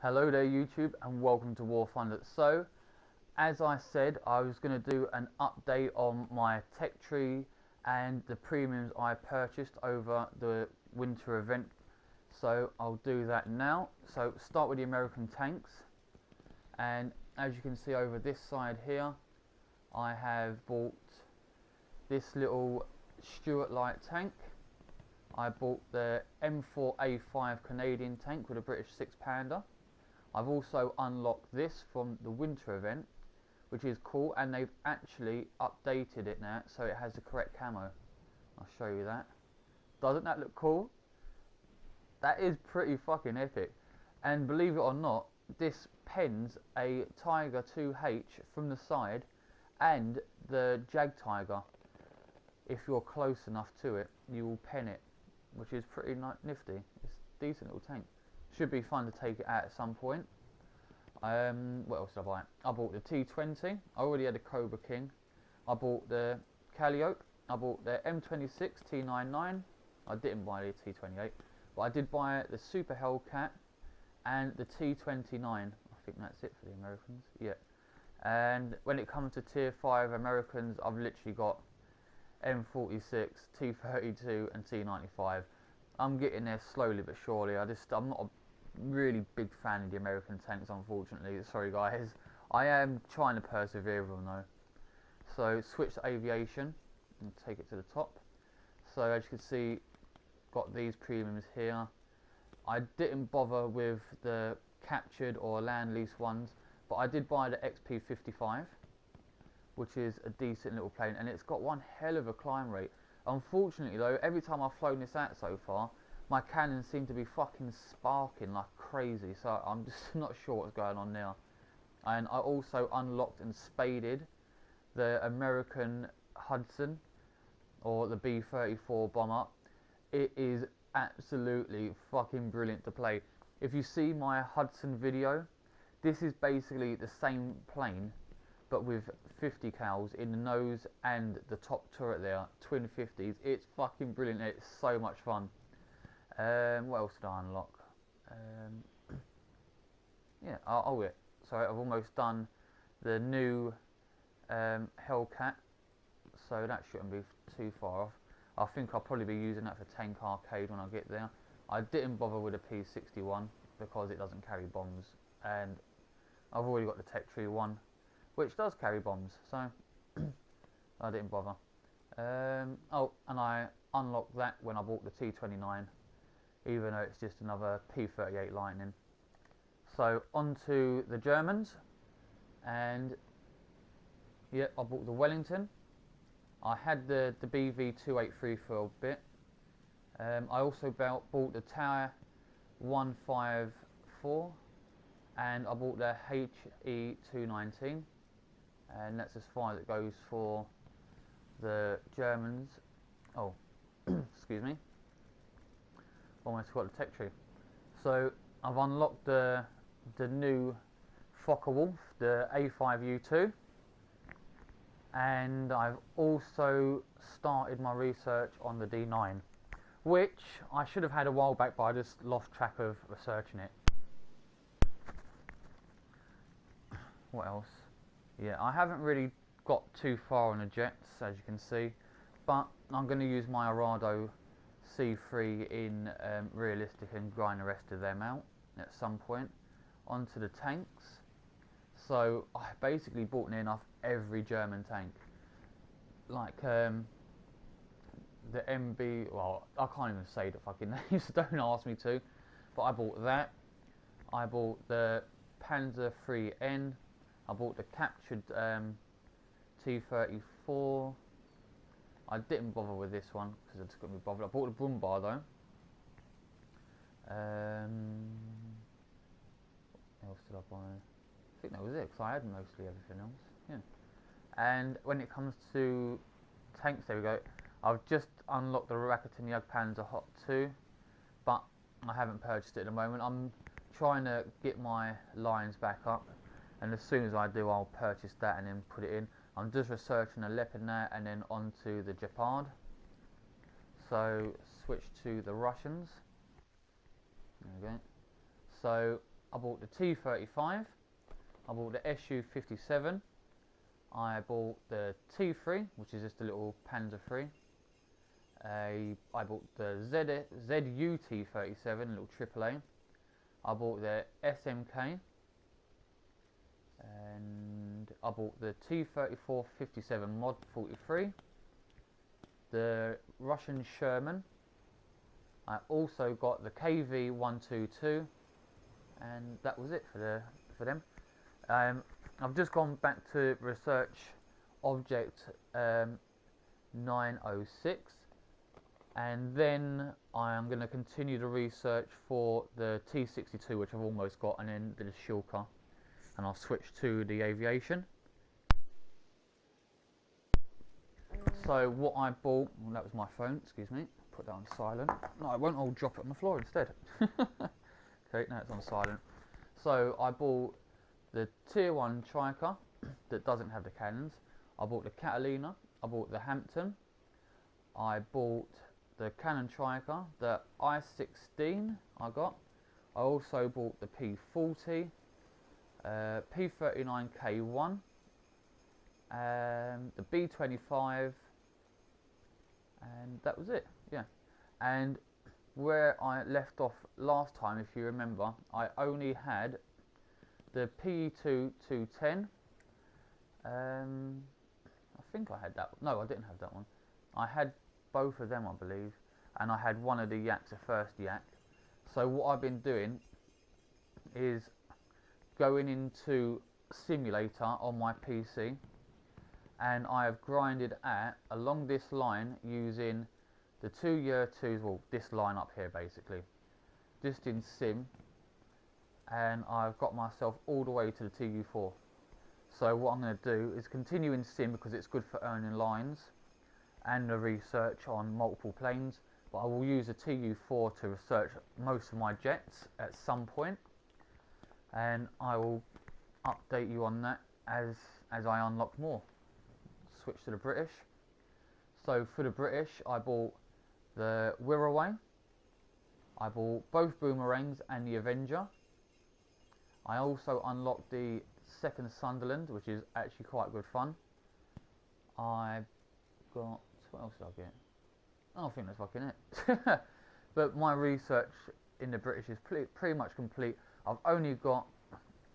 Hello there YouTube and welcome to War Thunder. So, as I said, I was going to do an update on my tech tree and the premiums I purchased over the winter event. So I'll do that now. So start with the American tanks, and as you can see over this side here, I have bought this little Stuart Light tank. I bought the M4A5 Canadian tank with a British 6-pounder. I've also unlocked this from the winter event, which is cool, and they've actually updated it now so it has the correct camo. I'll show you that. Doesn't that look cool? That is pretty fucking epic. And believe it or not, this pens a Tiger 2H from the side and the Jag Tiger. If you're close enough to it, you will pen it, which is pretty nifty. It's a decent little tank. Should be fun to take it out at some point. What else did I buy? I bought the T20. I already had the Cobra King. I bought the Calliope. I bought the M26 T99. I didn't buy the T28, but I did buy the Super Hellcat and the T29. I think that's it for the Americans. Yeah. And when it comes to Tier 5 Americans, I've literally got M46, T32 and T95. I'm getting there slowly but surely. I'm not a really big fan of the American tanks, unfortunately. Sorry guys. I am trying to persevere with them though. So switch to Aviation and take it to the top. So as you can see, got these premiums here. I didn't bother with the captured or land lease ones, but I did buy the XP55, which is a decent little plane, and it's got one hell of a climb rate. Unfortunately though, every time I've flown this out so far, my cannons seem to be fucking sparking like crazy, so I'm just not sure what's going on now. And I also unlocked and spaded the American Hudson, or the B-34 bomber. It is absolutely fucking brilliant to play. If you see my Hudson video, this is basically the same plane, but with 50 cals in the nose and the top turret there, twin 50s. It's fucking brilliant. It's so much fun. What else did I unlock? Yeah, yeah. So I've almost done the new Hellcat, so that shouldn't be too far off. I think I'll probably be using that for Tank Arcade when I get there. I didn't bother with a P61 because it doesn't carry bombs, and I've already got the Tech Tree one, which does carry bombs, so I didn't bother. Oh, and I unlocked that when I bought the T29, even though it's just another P38 Lightning. So onto the Germans, and yeah, I bought the Wellington. I had the BV283 for a bit. I also bought the Tower 154, and I bought the HE219, and that's as far as it goes for the Germans. Oh, excuse me. Almost forgot the tech tree. So I've unlocked the new Focke-Wulf, the A5U2, and I've also started my research on the D9, which I should have had a while back, but I just lost track of researching it. What else? Yeah, I haven't really got too far on the jets, as you can see, but I'm going to use my Arado C3 in realistic and grind the rest of them out at some point. Onto the tanks. So I basically bought near enough every German tank, like the MB. Well, I can't even say the fucking names, so don't ask me to. But I bought that. I bought the Panzer IIIN. I bought the captured T-34. I didn't bother with this one because I just couldn't be bothered. I bought the Brumbar though. What else did I buy? I think that was it, because I had mostly everything else. Yeah. And when it comes to tanks, there we go. I've just unlocked the Rakuten Jagdpanzer Hot 2, but I haven't purchased it at the moment. I'm trying to get my lines back up, and as soon as I do, I'll purchase that and then put it in. I'm just researching the Leopard now, and then onto the Gepard. So switch to the Russians. There we go. So I bought the T35, I bought the SU57, I bought the T3, which is just a little Panzer III. I bought the ZUT37, little AAA. I bought the SMK, and I bought the T3457 Mod 43, the Russian Sherman. I also got the KV122, and that was it for them. I've just gone back to research object 906, and then I am going to continue the research for the T62, which I've almost got, and then the Shilka, and I'll switch to the Aviation. So what I bought, well, that was my phone, excuse me, put that on silent. No, I won't, I'll drop it on the floor instead. Okay, now it's on silent. So I bought the Tier 1 Triker that doesn't have the cannons. I bought the Catalina, I bought the Hampton, I bought the Cannon Triker, the I-16 I got. I also bought the P40, P39K1, the B25, and that was it, yeah. And where I left off last time, if you remember, I only had the PE2 210. I think I had that. No, I didn't have that one. I had both of them, I believe, and I had one of the yaks, the first yak. So what I've been doing is going into Simulator on my PC, and I have grinded at along this line using the 2 year 2s, well, this line up here basically, just in Sim, and I've got myself all the way to the TU4. So what I'm going to do is continue in Sim because it's good for earning lines and the research on multiple planes, but I will use the TU4 to research most of my jets at some point, and I will update you on that as I unlock more. Switch to the British. So for the British, I bought the Wirraway, I bought both Boomerangs and the Avenger. I also unlocked the second Sunderland, which is actually quite good fun. I got, what else did I get? I think that's fucking it. But my research in the British is pretty much complete. I've only got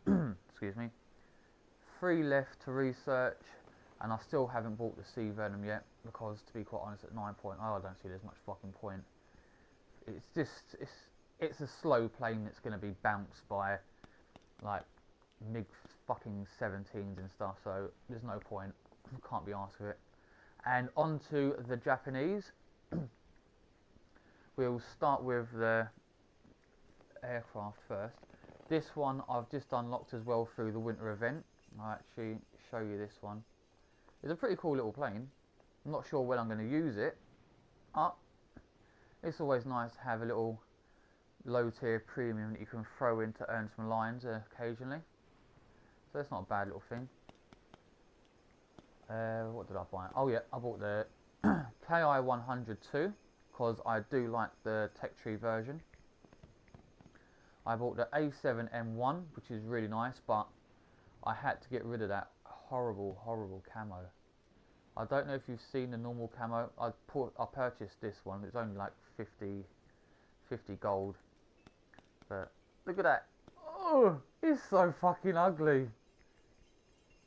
excuse me, 3 left to research, and I still haven't bought the Sea Venom yet, because to be quite honest, at 9.0 I don't see there's much fucking point. It's just, it's a slow plane that's going to be bounced by like MiG fucking 17s and stuff, so there's no point. Can't be asked with it. And on to the Japanese. We'll start with the aircraft first. This one I've just unlocked as well through the winter event. I'll actually show you this one. It's a pretty cool little plane. I'm not sure when I'm going to use it. It's always nice to have a little low tier premium that you can throw in to earn some lines occasionally. So that's not a bad little thing. What did I buy? Oh yeah, I bought the KI-102 because I do like the tech tree version. I bought the A7M1, which is really nice, but I had to get rid of that horrible camo. I don't know if you've seen the normal camo. I purchased this one. It's only like 50 gold. But look at that. Oh, it's so fucking ugly.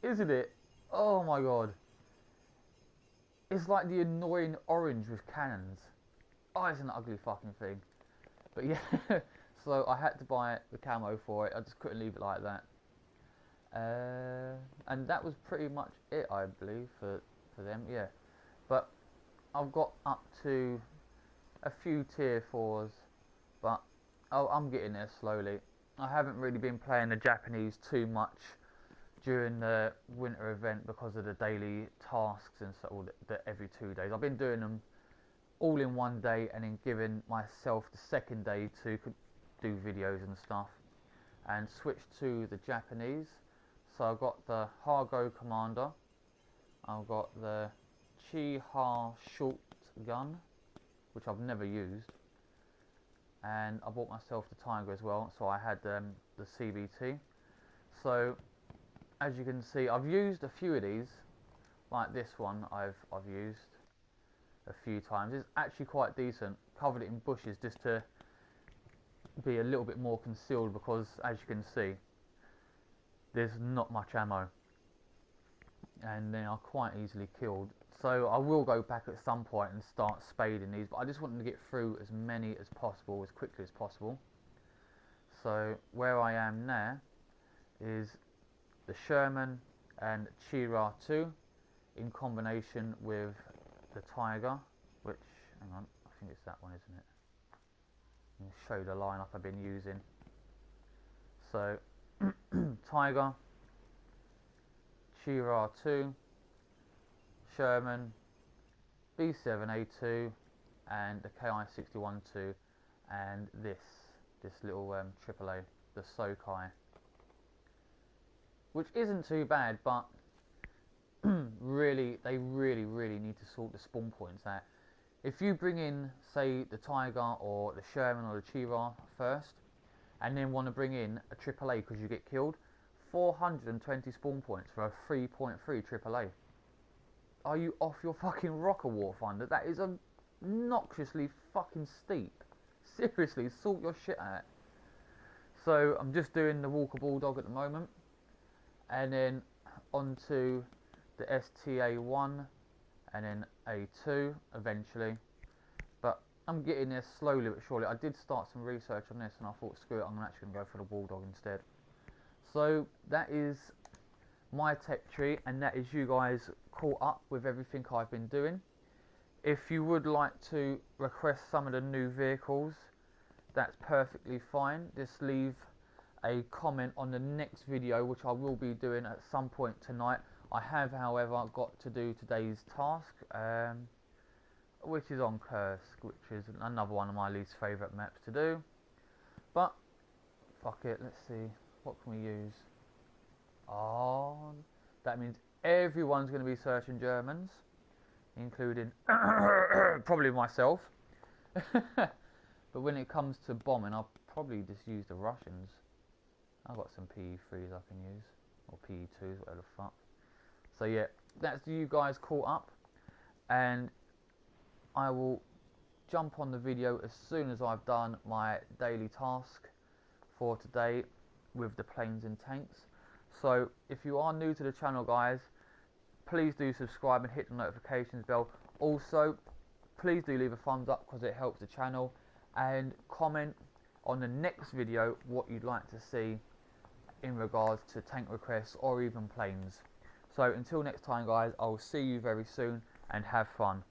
Isn't it? Oh my god. It's like the annoying orange with cannons. Oh, it's an ugly fucking thing. But yeah, so I had to buy the camo for it. I just couldn't leave it like that. And that was pretty much it, I believe, for them, yeah. But I've got up to a few tier 4s, but I'm getting there slowly. I haven't really been playing the Japanese too much during the winter event because of the daily tasks and so the every 2 days. I've been doing them all in one day and then giving myself the second day to do videos and stuff, and switch to the Japanese. So I've got the Hargo Commander, I've got the Chi-Ha short gun, which I've never used, and I bought myself the Tiger as well. So I had the CBT. So as you can see, I've used a few of these, like this one I've used a few times. It's actually quite decent. Covered it in bushes just to be a little bit more concealed, because as you can see, there's not much ammo and they are quite easily killed. So I will go back at some point and start spading these, but I just wanted to get through as many as possible, as quickly as possible. So where I am now is the Sherman and Chira 2 in combination with the Tiger, which, hang on, I think it's that one, isn't it? I'll show you the lineup I've been using. So Tiger, Chira 2, Sherman, B7A2, and the KI61-2, and this little AAA, the Sokai, which isn't too bad, but really, they really need to sort the spawn points out. If you bring in, say, the Tiger or the Sherman or the Chira first, and then want to bring in a AAA because you get killed, 420 spawn points for a 3.3 AAA. Are you off your fucking rocker, Warfinder? That is obnoxiously fucking steep. Seriously, sort your shit out. So I'm just doing the Walker Bulldog at the moment, and then onto the STA1 and then A2 eventually, but I'm getting there slowly but surely. I did start some research on this and I thought, screw it, I'm actually going to go for the Bulldog instead. So that is my tech tree, and that is you guys caught up with everything I've been doing. If you would like to request some of the new vehicles, that's perfectly fine. Just leave a comment on the next video, which I will be doing at some point tonight. I have, however, got to do today's task, which is on Kursk, which is another one of my least favourite maps to do. But fuck it, let's see, what can we use? Oh, that means everyone's going to be searching Germans, including probably myself. But when it comes to bombing, I'll probably just use the Russians. I've got some PE3s I can use, or PE2s, whatever the fuck. So yeah, that's you guys caught up, and I will jump on the video as soon as I've done my daily task for today with the planes and tanks. So if you are new to the channel, guys, please do subscribe and hit the notifications bell. Also, please do leave a thumbs up because it helps the channel, and comment on the next video what you'd like to see in regards to tank requests or even planes. So until next time, guys, I'll see you very soon, and have fun.